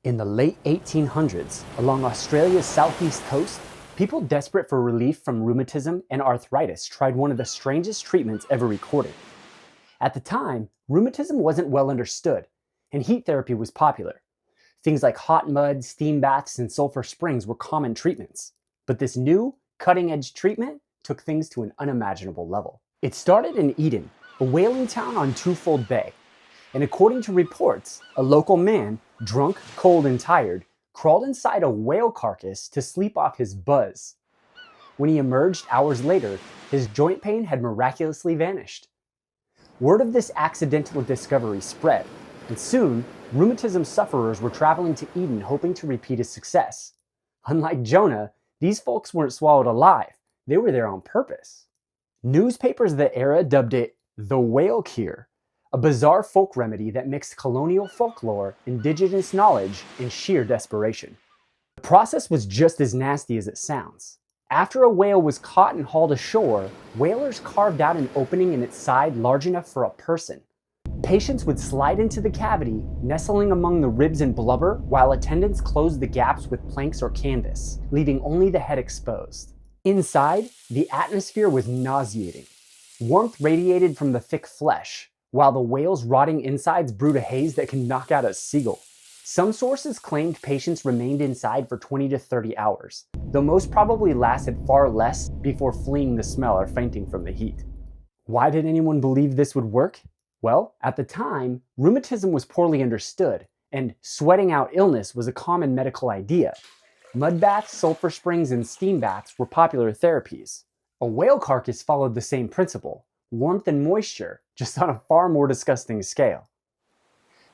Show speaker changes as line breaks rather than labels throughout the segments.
In the late 1800s, along Australia's southeast coast, people desperate for relief from rheumatism and arthritis tried one of the strangest treatments ever recorded. At the time, rheumatism wasn't well understood, and heat therapy was popular. Things like hot mud, steam baths, and sulfur springs were common treatments. But this new, cutting-edge treatment took things to an unimaginable level. It started in Eden, a whaling town on Twofold Bay. And according to reports, a local man, drunk, cold, and tired, crawled inside a whale carcass to sleep off his buzz. When he emerged hours later, his joint pain had miraculously vanished. Word of this accidental discovery spread, and soon, rheumatism sufferers were traveling to Eden hoping to repeat his success. Unlike Jonah, these folks weren't swallowed alive. They were there on purpose. Newspapers of the era dubbed it the whale cure, a bizarre folk remedy that mixed colonial folklore, indigenous knowledge, and sheer desperation. The process was just as nasty as it sounds. After a whale was caught and hauled ashore, whalers carved out an opening in its side large enough for a person. Patients would slide into the cavity, nestling among the ribs and blubber, while attendants closed the gaps with planks or canvas, leaving only the head exposed. Inside, the atmosphere was nauseating. Warmth radiated from the thick flesh, while the whale's rotting insides brewed a haze that can knock out a seagull. Some sources claimed patients remained inside for 20 to 30 hours, though most probably lasted far less before fleeing the smell or fainting from the heat. Why did anyone believe this would work? Well, at the time, rheumatism was poorly understood, and sweating out illness was a common medical idea. Mud baths, sulfur springs, and steam baths were popular therapies. A whale carcass followed the same principle: warmth and moisture, just on a far more disgusting scale.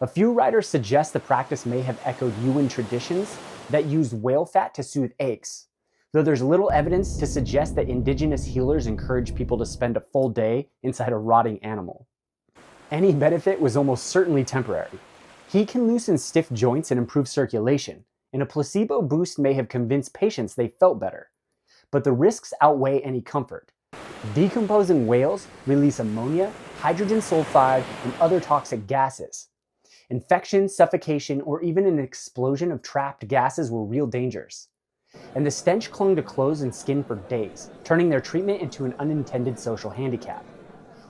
A few writers suggest the practice may have echoed Yuan traditions that used whale fat to soothe aches, though there's little evidence to suggest that indigenous healers encouraged people to spend a full day inside a rotting animal. Any benefit was almost certainly temporary. Heat can loosen stiff joints and improve circulation, and a placebo boost may have convinced patients they felt better. But the risks outweigh any comfort. Decomposing whales release ammonia, hydrogen sulfide, and other toxic gases. Infection, suffocation, or even an explosion of trapped gases were real dangers. And the stench clung to clothes and skin for days, turning their treatment into an unintended social handicap.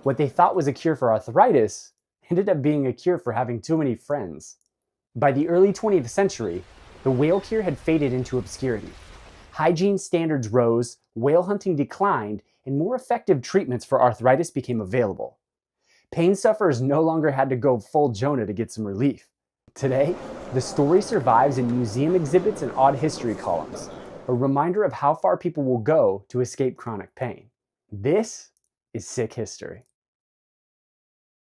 What they thought was a cure for arthritis ended up being a cure for having too many friends. By the early 20th century, the whale cure had faded into obscurity. Hygiene standards rose, whale hunting declined, and more effective treatments for arthritis became available. Pain sufferers no longer had to go full Jonah to get some relief. Today, the story survives in museum exhibits and odd history columns, a reminder of how far people will go to escape chronic pain. This is sick history.